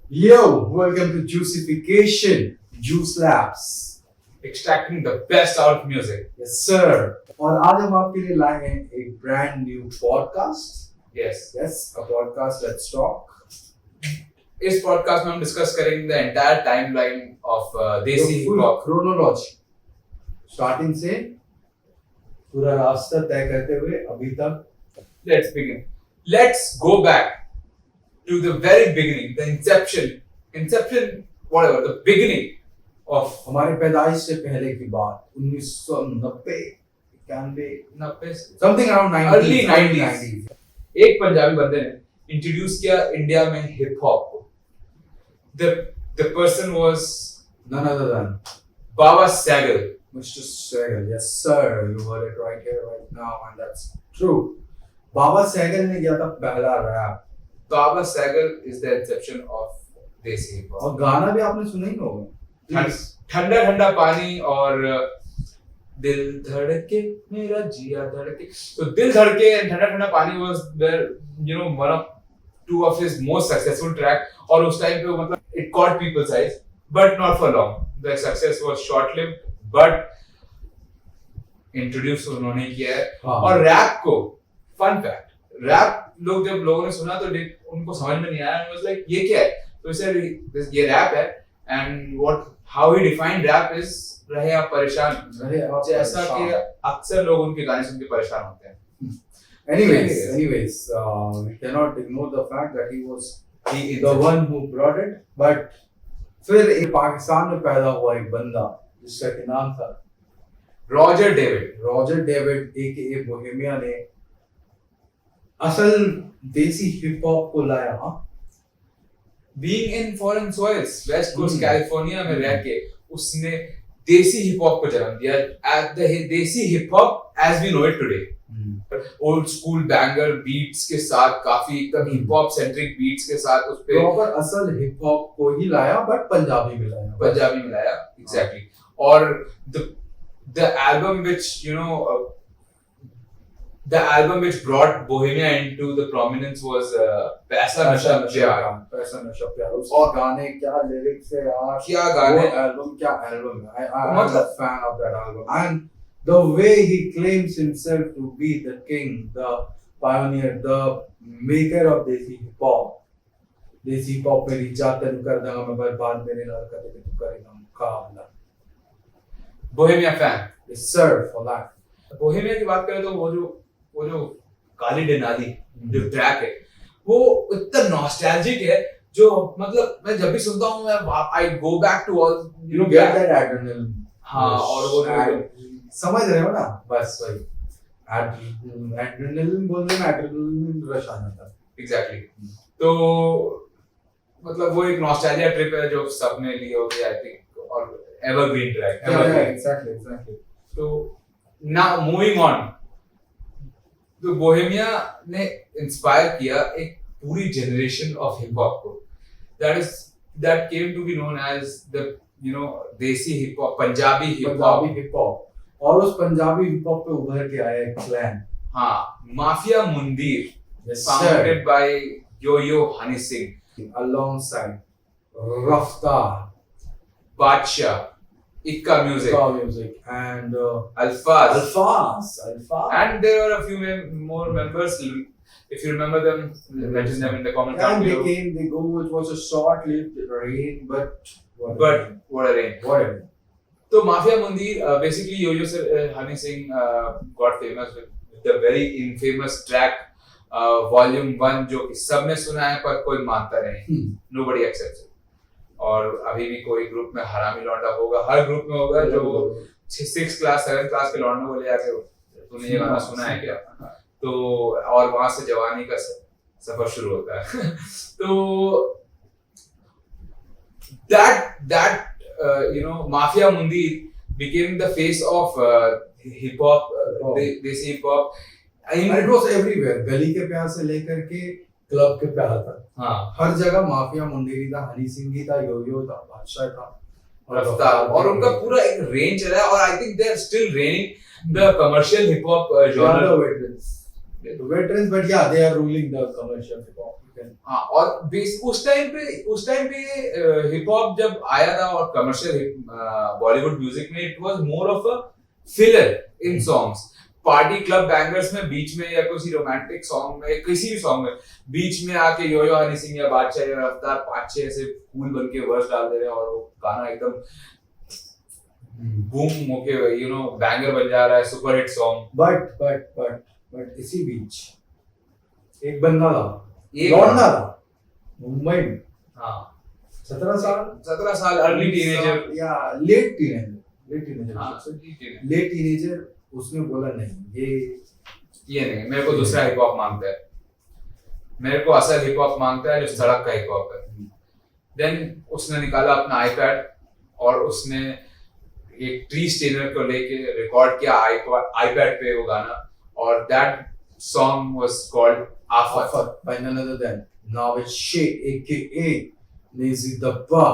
Yo, welcome to Juicification, Juice Labs. Extracting the best out of music. Yes, sir. और आज हम आपके लिए लाए हैं एक brand new podcast. Yes. Yes, a podcast. Let's talk. इस पॉडकास्ट में हम डिस्कस करेंगे द एंटायर टाइमलाइन ऑफ देसी हिप हॉप chronology. Starting से पूरा रास्ता तय करते हुए अभी तक. Let's begin. Let's go back to the very beginning, the inception, whatever, the beginning of हमारे पैदाइश से पहले की बात 1990 90 something around 90s, early 90s. एक पंजाबी बंदे ने इंट्रोड्यूस किया इंडिया में हिप हॉप को. The person was none other than Baba Sagal. Mr. Sehgal. Yes, sir. You heard it right here, right now, and that's true. Baba Sehgal ने किया था पहला rap. Baba Sagal is the inception of desi hip hop. और गाना भी आपने सुना ही होगा. ठंडा ठंडा पानी और दिल धड़के मेरा जिया धड़के. तो दिल धड़के and ठंडा ठंडा पानी was the one of two of his most successful track. और उस टाइम पे वो मतलब it caught people's eyes but not for long. The success was short lived but introduce उन्होंने किया है. और रैप को fun fact, रैप लोग जब लोगों ने सुना तो उनको समझ में नहीं आया. It was like ये क्या है? तो इसे ये रैप है and how he defined rap is रहे आप परेशान. जैसा कि अक्सर लोग उनके गाने सुन के परेशान होते हैं. Anyways, we cannot ignore the fact that he was the one who brought it. But फिर एक पाकिस्तान में पैदा हुआ एक बंदा जिसका कि नाम था रॉजर डेविड AKA बोहेमिया ने असल देसी हिप हॉप को लाया. Being in foreign soils, West Coast California में रह के उसने देसी हिप हॉप को जन्म दिया. The desi hip hop as we know it today. Old school banger beats के साथ काफी एकदम हिप हॉप सेंट्रिक बीट्स के साथ उस पे प्रॉपर असल हिप हॉप को ही लाया बट पंजाबी में लाया. एग्जैक्टली. और the album which brought Bohemia into the prominence was पैसा नशा प्यार. उसके गाने क्या लिरिक्स है यार. क्या गाने. क्या एल्बम है. I'm a fan of that album and the way he claims himself to be the king, the pioneer, the maker of desi hip hop. Desi hip hop में रिचा तेनु कर दूंगा मैं बर्बाद मेरे लाल का देखे तू करेगा मुकाबला. Bohemia fan. Yes sir, for that. Bohemia की बात करें तो वो जो काली डेनाली जो ट्रैक है वो इतना नॉस्टैल्जिक है जो मतलब मैं जब भी सुनता हूँ मैं I go back to all get that adrenaline. हाँ. और वो समझ रहे हो ना. बस वही एड्रेनलिन बोलने में एड्रेनलिन रश आ जाता है. एग्जैक्टली. तो मतलब वो एक नॉस्टैल्जिया ट्रिप है जो सबने ली होगी आई थिंक. और एवरग्रीन ट्रैक. एग्जैक्टली. तो नाउ मूविंग ऑन, तो बोहेमिया ने इंस्पायर किया एक पूरी जनरेशन ऑफ हिप हॉप को. that came to be known as the desi hip hop, Punjabi hip hop. और उस पंजाबी हिप हॉप पे उभर के आया एक क्लैन. हाँ, mafia मुंदीर, founded by Yo-Yo Honey Singh, alongside रफ्तार, बादशाह, Ikka Music and Alfaz. And there are a few more members. If you remember them, mention them in the comment down below. They go. It was a short-lived reign, but what a reign. So Mafia Mundir, basically Yo-Yo Honey Singh got famous with the very infamous track Volume 1 जो कि सबने सुना है पर कोई मानता नहीं. Nobody accepts it. और अभी भी कोई ग्रुप में हरामी लौंडा होगा, हर ग्रुप में होगा जो 6th क्लास 7th क्लास के लौंडे को ले आके तूने ये गाना सुना है क्या. तो और वहां से जवानी का सफर शुरू होता है. तो that Mafia Mundir became the face of hip hop, desi hip hop. It was everywhere. गली के प्यार से लेकर के क्लब के प्यार तक. हाँ. हर जगह माफिया मुंडेरी था, हनी सिंह था, यो-यो था, बादशाह था, रफ्तार. और उनका पूरा एक रेंज चला है और I think they are still reigning the commercial hip hop genre. veterans, but yeah, they are ruling the commercial hip hop. हाँ, और उस टाइम पे हिप हॉप जब आया था और कमर्शियल बॉलीवुड म्यूजिक में it was more of a filler in songs. Party club bangers में बीच में या किसी रोमांटिक सॉन्ग में किसी भी सॉन्ग में बीच में आके यो यो हनी सिंह या बादशाह या रफ्तार 5-6 ऐसे कूल बन के वर्स डाल दे रहे हैं और वो गाना एकदम बूम होके बैंगर बन जा रहा है, सुपर हिट सॉन्ग. बट इसी बीच एक बंदा था, एक लौंडा था मुंबई में. हाँ, 17 साल अर्ली टीनेजर या लेट टीनेजर. हाँ, लेट टीनेजर. उसने बोला नहीं, ये नहीं, मेरे को दूसरा हिप हॉप मांगता है, मेरे को असल हिप हॉप मांगता है जो सड़क का हिप हॉप है. देन उसने निकाला अपना आईपैड और उसने एक ट्री स्टेनर को लेके रिकॉर्ड किया आईपैड पे वो गाना, और दैट सॉन्ग वाज कॉल्ड आफत by none other than Navid Sheikh aka Nazi Dabba.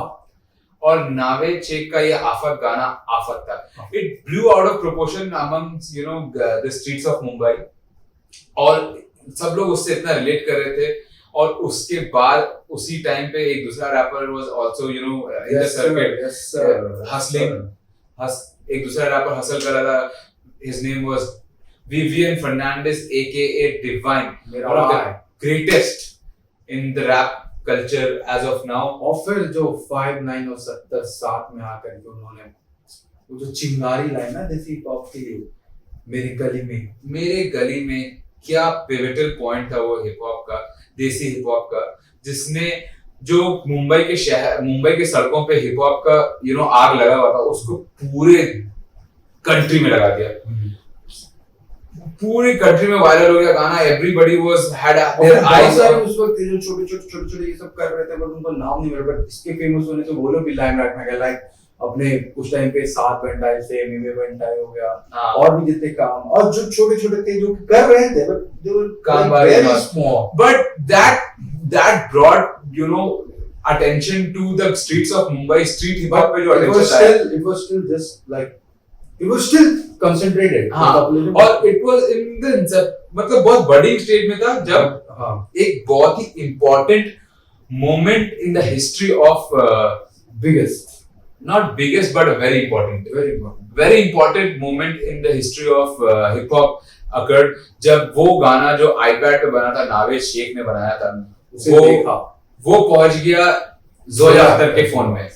और नावेद शेख का ये आफत गाना आफत था. It blew out of proportion among the streets of Mumbai, और सब लोग उससे इतना रिलेट कर रहे थे. और उसके बाद उसी टाइम पे एक दूसरा rapper was also in the circuit hustling. एक दूसरा रैपर हसल कर रहा था. His name was Vivian Fernandez aka Divine, one of the greatest in the rap culture as of now. और फिर जो 5, 9 और 70 साथ में आकर के उन्होंने वो जो चिंगारी लाइन ना देसी पॉप के लिए, मेरे गली में क्या पिवटल पॉइंट था वो हिप हॉप का, देसी हिप हॉप का, जिसने जो मुंबई के सड़कों पे हिप हॉप का आग लगा हुआ था उसको पूरे कंट्री में लगा दिया. पूरी कंट्री में वायरल हो गया गाना. Everybody was had their eyes उस वक्त जो छोटे ये सब कर रहे थे, बट उनको नाम नहीं मिल रहा. बट इसके फेमस होने से वो लोग भी लाइमलाइट में गए. लाइक अपने उस टाइम पे सात बेंटाई से मीमे बेंटाई हो गया, और भी जितने काम और जो छोटे थे जो कर रहे थे, बट दे वर काम very small. But that brought attention to the streets of Mumbai. Street hip hop पे जो attention आया, it was still just like it was still concentrated. और it was in the मतलब बहुत बड़ी स्टेज में था जब एक बहुत ही important moment in the history of not biggest but a very important moment in the history of hip hop occurred, जब वो गाना जो iPad पे बना था, नावेद शेख ने बनाया था, वो पहुंच गया जोया अख्तर के फोन में.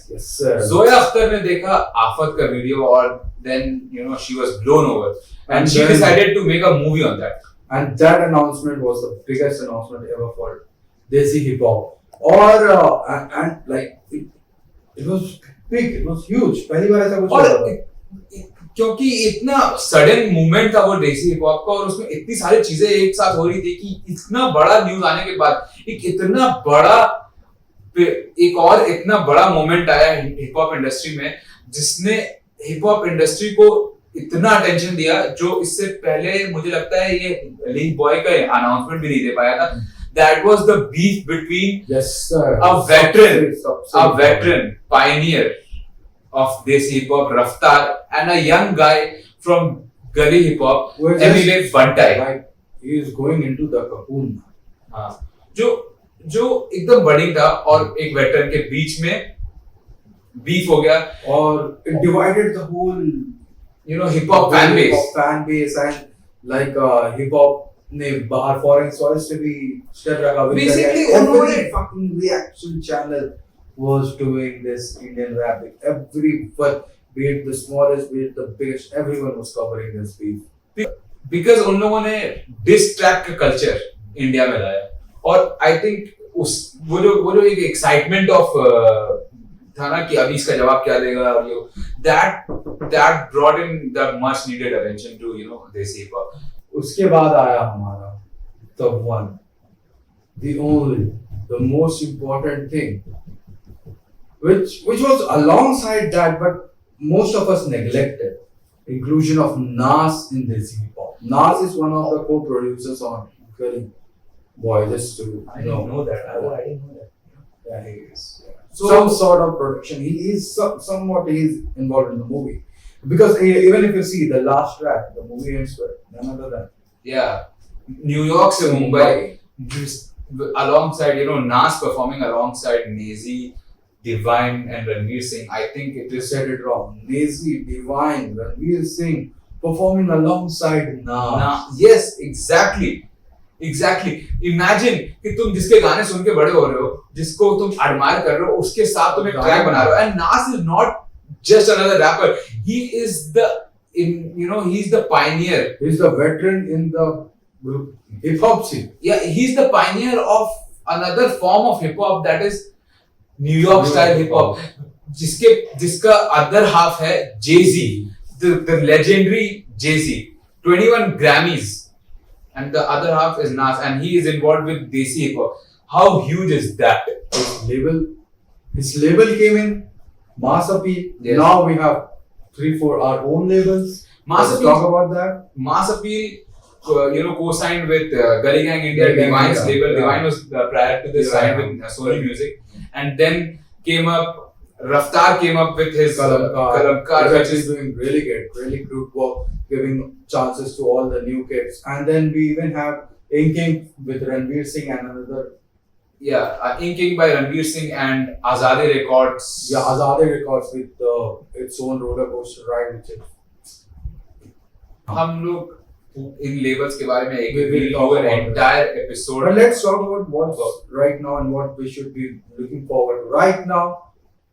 जोया अख्तर ने देखा आफत का वीडियो और then she was blown over and she decided to make a movie on that. And that announcement was the biggest announcement ever for Desi hip hop. और and like it was big, it was huge. पहली बार ऐसा कुछ हुआ क्योंकि इतना sudden movement था वो देसी हिप हॉप का, और उसमें इतनी सारी चीजें एक साथ हो रही थी कि इतना बड़ा न्यूज आने के बाद इतना बड़ा मोमेंट आया हिप हॉप इंडस्ट्री में, जिसने हिप हॉप इंडस्ट्री को इतना अटेंशन दिया जो इससे पहले मुझे लगता है ये लिंक बॉय का अनाउंसमेंट भी नहीं दे पाया था. That was the beef between a veteran pioneer of Desi hip hop, Raftaar, and a young guy from gully hip hop, Emile Bantai. Like he is going into the cocoon. हाँ, जो एकदम बड़ी था और एक वेटरन के बीच में beef हो गया, और it divided the whole hip hop fan base and like hip hop ने बाहर फॉरेन सॉइल्स से भी स्टेप रखा. Basically every fucking reaction channel was doing this Indian rap. Everyone, be it the smallest, be it the biggest, everyone was covering this beef. Because उन लोगों ने diss track का culture India में लाया, और आई थिंक वो जो एक एक्साइटमेंट ऑफ था ना कि अभी इसका जवाब क्या देगा, और that brought in the much needed attention to देसी हिप हॉप. उसके बाद आया हमारा the one, the only, the most important thing, which was alongside that, but most of us neglected. Inclusion of Nas in Desi hip hop. Nas is one of the co-producers on Gully Boy. Just to I didn't know that. Yeah, he is. Yeah. So, some sort of production. He is somewhat involved in the movie. Because even if you see the last track, the movie ends with none other than New York से Mumbai, alongside Nas performing alongside Nazi, Divine and Ranveer Singh. I think it You is said it wrong. Nazi, Divine, Ranveer Singh performing alongside Nas. yes, exactly. Imagine कि तुम जिसके गाने सुन के बड़े हो रहे हो, जिसको तुम admire कर रहे हो, उसके साथ तुम एक track बना रहे हो. And Nas is not just another rapper. He is he's the pioneer. He's the veteran in the hip hop scene. Yeah, he's the pioneer of another form of hip hop, that is New York style hip hop. जिसका other half है Jay-Z, the legendary Jay-Z, 21 Grammys, and the other half is Nas, and he is involved with Desi hip hop. How huge is that? His label came in, Mass Appeal. Yes. Now we have 3-4 our own labels. Mass Let's Appeal- talk about that. Mass Appeal, co-signed with Gully Gang India, Gully Gang Divine's India, label. yeah. Divine was prior to this Yeah. signed with Sony Music, and then Raftar came up with his Kalamkar, He's which actually is doing really good work, giving chances to all the new kids. And then we even have Inking with Ranveer Singh and another. inking by Ranveer Singh and Azadi Records. Yeah, Azadi Records with its own roller coaster ride, which is. हम लोग इन labels के बारे में एक We will talk do an about entire episode. But let's talk about what's right now and what we should be looking forward to. Right now,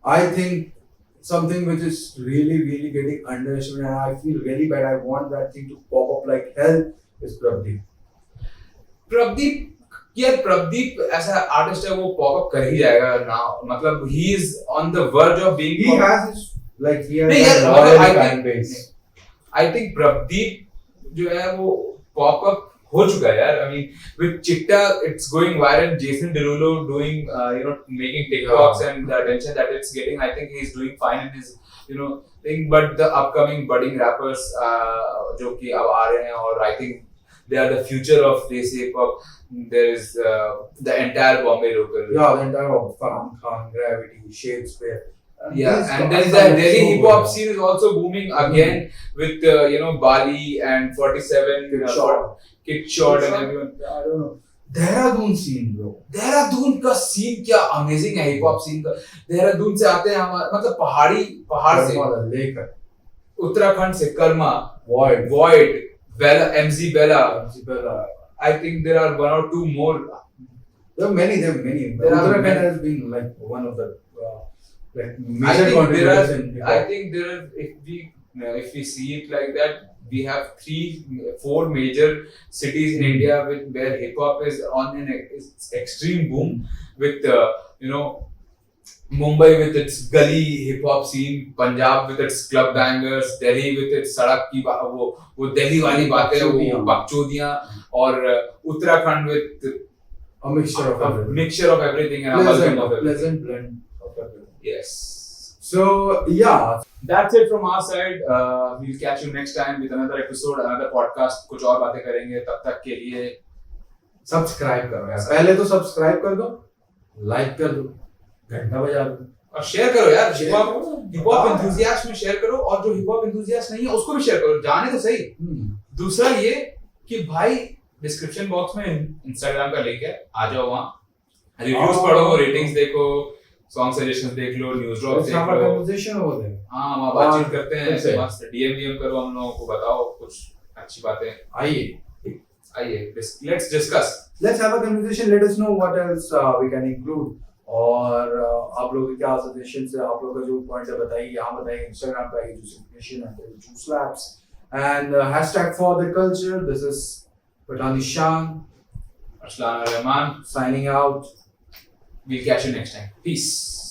I think something which is really getting underestimated, and I feel really bad. I want that thing to pop up like hell is Prabdeep. Pradeep ऐसा artist है, वो pop up कर ही जाएगा ना. मतलब he is on the verge of being He has his नहीं यार, a मतलब loyal I fan think base. I think Pradeep जो है वो पॉप अप हो चुका है यार. I mean with Chitta it's going viral. Jason Derulo doing making TikToks and the attention that it's getting, I think he's doing fine in his thing. But the upcoming budding rappers जो कि अब आ रहे हैं, और I think they are the future of Desi hip hop. There is the entire Bombay local. Yeah, the entire of Farhan Khan, Gravity, Shakespeare. Yeah, these and guys then the are Delhi so hip hop good. scene is also booming again with Bali and 47, Kid Shot and everyone. I don't know. Dehradun scene, bro. Dehradun का scene क्या amazing है, hip hop scene का. देहरादून से आते हैं मतलब पहाड़ से, लेकर उत्तराखंड से Karma, Void, Bella, MZ Bella. Isabella. I think there are one or two more. There are many. There are Uttarakhand many. has been like one of the I major think contributors in hip I hop. think there are, if we see it like that, we have 3-4 major cities in India where hip hop is on an extreme boom, with Mumbai with its gully hip hop scene, Punjab with its club bangers, Delhi with its सड़क की वो दिल्ली वाली बातें, वो बकचोदियाँ, और Uttarakhand with A mixture of everything. mixture of everything and amalgam of everything. Pleasant blend of everything. Yes. So yeah, That's it from our side. We'll catch you next time with another episode, another podcast. कुछ और बातें करेंगे. तब तक के लिए subscribe करो यार. पहले तो सब्सक्राइब कर दो, लाइक कर दो, घंटा बजा दो. और शेयर करो यार. Share हिप करो. हॉप एंथुसियास्ट में शेयर करो, और जो हिप हॉप एंथुसियास्ट नहीं है उसको भी शेयर करो. जाने तो सही. दूसरा ये कि भाई डिस्क्रिप्शन बॉक्स में इंस्टाग्राम का लिंक है, आ जाओ वहाँ, रिव्यूज पढ़ो, रेटिंग्स देखो, सॉन्ग सजेशंस देख लो, न्यूज ड्रॉप्स देख लो. कन्वर्सेशन हो रहा है. हाँ, वहाँ बातचीत करते हैं. कैसे? मस्त डीएम करो, हम लोगों को बताओ कुछ अच्छी बातें. आइए, let's discuss. Let's have a conversation. Let us know what else we can include. और आप लोगों के क्या सजेशंस है, आप लोगों का जो पॉइंट है बताइए, यहाँ बताइए. इंस्टाग्राम पे आइए, juicefication and juice labs, and hashtag for the culture. This is Patani Shan Arslan Rahman. signing out. We'll catch you next time. Peace.